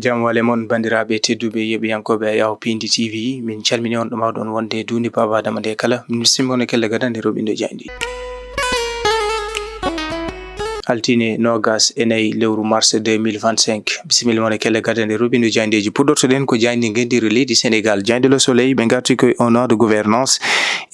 Jam wale mon bandiraɓe tedduɓe yeɓiyankoɓe Yaw Pindi TV min calmini on ɗo mawɗon wonde duni Baba Adama nde kala min simmone kelle gadande roɓindo jayndi altine nogas enayi lewru mars 2025 bisimilla mon kelle gadande roɓindo jayndeji puɗɗortoɗen ko jayndi gendiri leydi Sénégal. Jayndi Le Soleil ɓe garti koye un an de gouvernance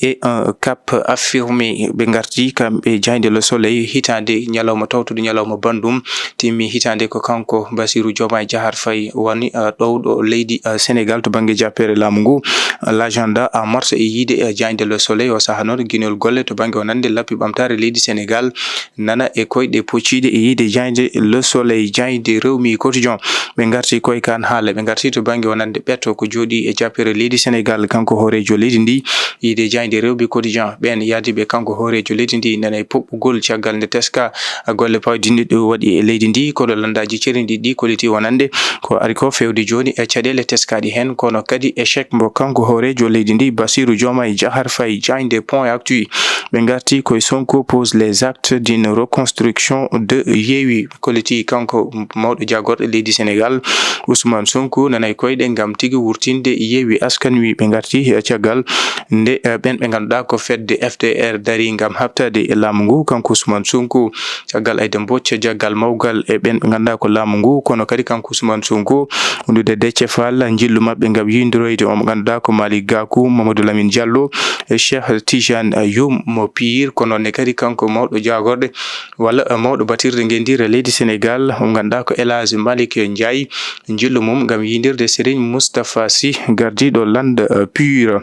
et un cap affirmé ɓe garti kamɓe Jayndi Le Soleil hitande ñalawma tawtude ñalawma bandum timmi hitande ko kanko Bassirou Diomaye Diakhar Faye woni ɗowɗo leydi Sénégal to banggue jappere laamu ngu. L'agenda en mars e yiide Jayndi Le Soleil o saaha noon guinol golle to banggue o nande lappi ɓamtare leydi Sénégal nana e koyɗe poccide e yiide Jayndi Le Soleil. Jayndi Rewmi Quotidien ɓe garti koye kan haala ɓe garti to banggue o nande ɓetto ko jooɗi e jappere leydi Sénégal kanko horejo leydi ndi yiide Jayndi Rewmi Quotidien ɓen yaadiɓe kanko horejo leydi ndi nana e poɓɓugol caggal nde teska golle pawdinɗe ɗo waɗi e leydi ndi koɗo landaji cerindi ɗi koliti wonande ko ari ko fewde joni e caɗele teskaɗi hen kono kadi échec mo kanko horejo leydi ndi Bassirou Diomaye Diakhar Faye. Jayndi Point Actu ɓe garti koye Sonko pose les actes d'une reconstruction de Yewwi koliti kanko mawɗo jagorɗo leydi Sénégal Ousmane Sonko nanay koyɗe ngam tigi wurtinde Yewwi Askan Wi ɓe garti caggal nde ɓen ɓe ganduɗa ko fedde FDR dari ngam habtade e laamu ngu kanko Ousmane Sonko caggal Aïda Mbodj jaggal mawgal e ɓen ɓe ganduɗa ko laamu ngu kono kadi kanko Ousmane Sonko hundude Déthié Fall jillu mabɓe ngam yindiroyde o mo ganduɗa ko Malick Gakou Mamadou Lamine Diallo e Cheikh Tidiane Youm mo Pire kono ne kadi kanko mawɗo jagorɗe walla mawɗo batirde gendire leydi Sénégal mo ganduɗa ko El Hadji Malick Ndiaye jillu mum ngam yindirde Serigne Moustapha Sy gardiɗo Lande Pure.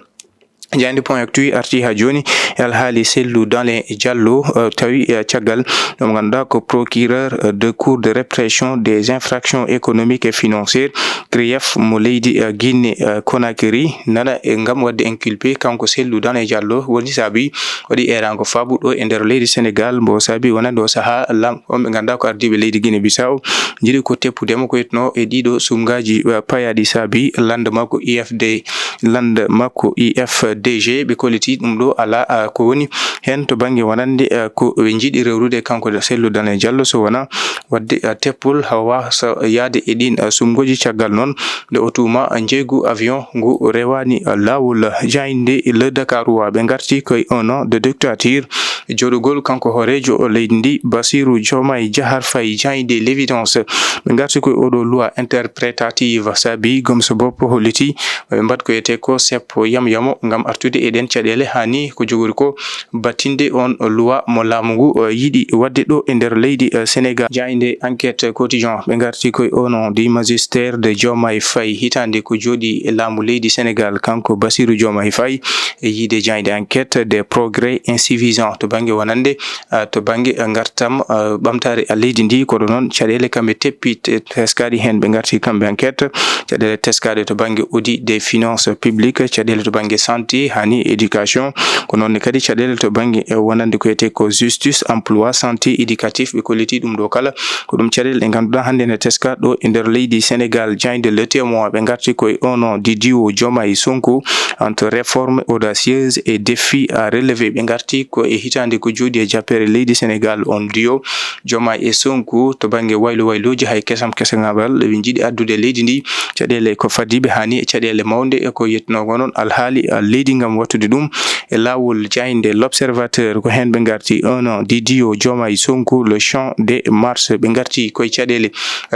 Jayndi Point Actu arti ha joni alhaali Sellou Dalein Diallo tawi caggal ɗum ganduɗa ko procureur de cour de répression des infractions économiques et financières CREIF mo leydi Guinée Conakry nana ngam wadde inculpé kanko Sellou Dalein Diallo woni saabi waɗi erango fabuɗo e nder leydi Sénégal mbo saabi wonande o saaha lam on ɓe ganduɗa ko ardiɓe leydi Guinée Bissau jiiɗi ko teppudemo ko yetno e ɗiɗo sumgaji payaɗi saabi lande makko IFDG ɓe koliti ɗum ɗo ala ko woni hen to banggue wonande ko ɓe jiiɗi rewrude kanko Sellou Dalein Diallo so wona wadde teppol hawa yaade e ɗin sumgoji caggal noon nde o tuma jeygu avion ngu rewani lawol. Jayndi Le Dakarois ɓe garti koye un an de dictature joɗugol kanko horejo leydi ndi Bassirou Diomaye Diakhar Faye. Jayndi L'Évidence ɓe garti koye oɗo loi interprétative saabi gomso boppo holliti ɓe mbat ko yete ko seppo yamo ngam artude e ɗen caɗele hani ko jogori ko battinde on loi mo laamu ngu yiɗi wadde ɗo e nder leydi Sénégal. Jayndi Enquête Quotidien ɓe garti koye au nom du magistère de Diomaye Faye hitande ko jooɗi e laamu leydi Sénégal kanko Bassirou Diomaye Faye e yiide Jayndi Enquête des progrès insuffisants to banggue wonande to banggue gartam ɓamtare leydi ndi koɗo noon caɗele kamɓe teppi teskaɗi hen ɓe garti kamɓe enquête caɗele teskaɗe to banggue audit des finances publiques caɗele to banggue santé hani éducation ko noonne kadi caɗele to banggue wonande ko yete ko justice emploi santé éducatif ɓe kolliti ɗum ɗo kala ko ɗum caɗele ɗe ganduɗa hande ne teska ɗo e nder leydi Sénégal. Jayndi Le Témoin ɓe garti koye au nom du duo Diomaye Sonko entre réformes audacieuses et défis à relever ɓe garti ko e hitande ko jooɗi e jappere leydi Sénégal on duo Diomaye e Sonko to banggue wayloji hay kesam kesagal ɓe jiiɗi addude leydi ndi caɗele ko fadiɓe hani e caɗele mawde e ko yetnogo noon alhaali leydi ngam wattude ɗum e lawol. Jayndi L'Observateur ko hen ɓe garti un an du duo Diomaye Sonko le champ de Mars ɓe garti koye caɗele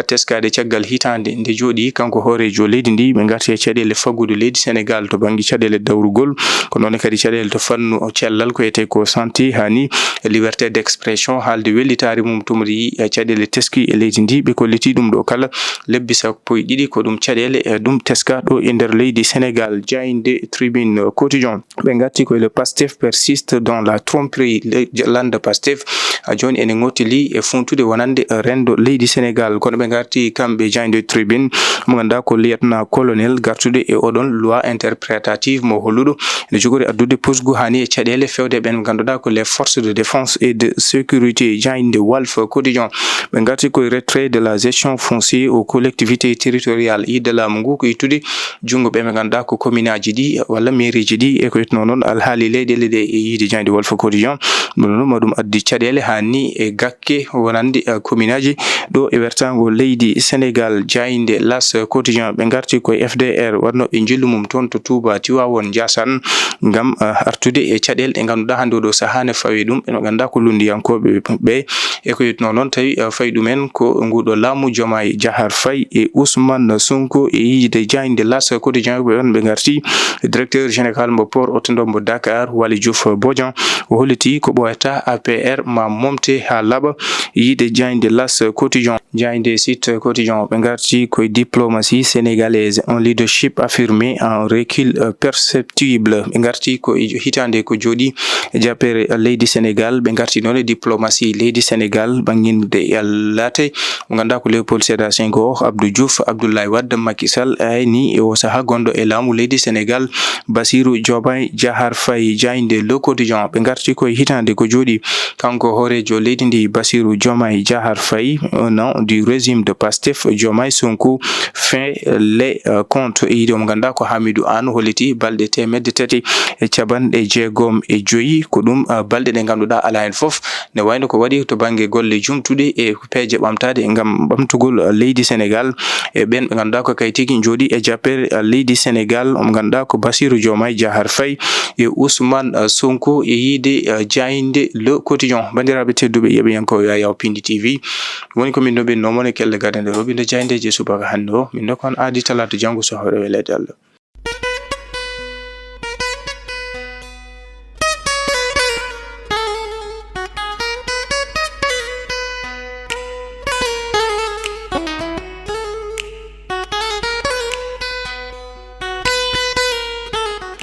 teskade caggal hitande nde jooɗi kanko horejo leydi ndi ɓe garti e caɗele faggude leydi Sénégal to banggue caɗele dawrugol ko noon kadi caɗele to fannu cellal ko yete ko santé hani liberté d'expression haalde wellitare mum tumri caɗele teski e leydi ndi ɓe kolliti ɗum ɗo kala lebbi sappo e ɗiɗi ko ɗum caɗele ɗum teska ɗo e nder leydi Sénégal. Jayndi Tribune Quotidien ɓe garti koye le Pastef persiste dans la tromperie lande Pastef joni ene ngottili e funtude wonande rendo leydi Sénégal kono ɓe garti kamɓe Jayndi Tribune mo ganduɗa ko lieutenant colonel gartude e oɗon loi interprétative mo holluɗo ene jogori addude pusgu hani e caɗele fewde ɓen ganduɗa ko les forces de défense et de sécurité. Jayndi Walf Quotidien ɓe garti koye retrait de la gestion foncière aux collectivités territoriales yidde laamu ngu ko ittude jungo ɓe ganduɗa ko commune aji ɗi walla mairie ji ɗi e ko yetno noon alhaali haali leyɗele e yiide jande Walf Quotidien ɗum addi caɗele hanni e gakke wonande commune-aji ɗo e wertago leydi Sénégal. Jayde L'As Quotidien ɓe garti koye FDR wanno ɓe jillu mum toon to Touba Tivaouane Ndiassane ngam artude e caɗele ɗe ganduɗa hande oɗo saaha ne fawi ɗum ɓe ganduɗa ko lundiyankoɓe ɓe e ko yitno noon tawi fawi ɗumen ko nguɗo laamu Diomaye Diakhar Faye e Ousmane Sonko e yiide jayde L'As Quotidien ɓe garti directeur général mo port autonome mo Dakar Waly Diouf Bodian o holliti ko ɓoyata APR ma momte ha laaɓa yiide jayde L'As Quotidien. Jayde Site Quotidien ɓe garti koye diplomatie sénégalaise, un leadership affirmé en recul perceptible. ɓe garti ko hitande ko jooɗi jappere leydi Sénégal ɓe garti noon e diplomatie leydi Sénégal ɓangguinde laate mo ganduɗa ko Léopold Sédar Senghor, Abdou Diouf, Abdoulaye Wade, Macky Sall ayni e o saaha gonɗo e laamu leydi Sénégal Bassirou Diomaye Diakhar Faye. Jayde Le Quotidien ɓe garti koye hitande ko jooɗi kanko horejo leydi ndi Bassirou Diomaye Diakhar Faye, un an du régime de Pastef Diomaye Sonko, fin les comptes e yiide mo ganduɗa ko Hamidou Anne holliti balɗe 395 ko ɗum balɗe ɗe ganduɗa ala hen foof ne wayno ko waɗi to banggue golle jumtuɗe e peeje ɓamtade ngam ɓamtugol leydi Sénégal e ɓen ɓe ganduɗa ko kay tigui jooɗi e jappere leydi Sénégal mo ganduɗa ko Bassirou Diomaye Diakhar Faye e Ousmane Sonko e yiide jayde Le Quotidien. Bandiraɓe tedduɓe yeɓoyankoɓe Yaw Pindi TV woni ko min no ɓenno mon e kelle gadande robinde jayndeje subaka hande o min kon aadi talata janggo so hawre welede Allah.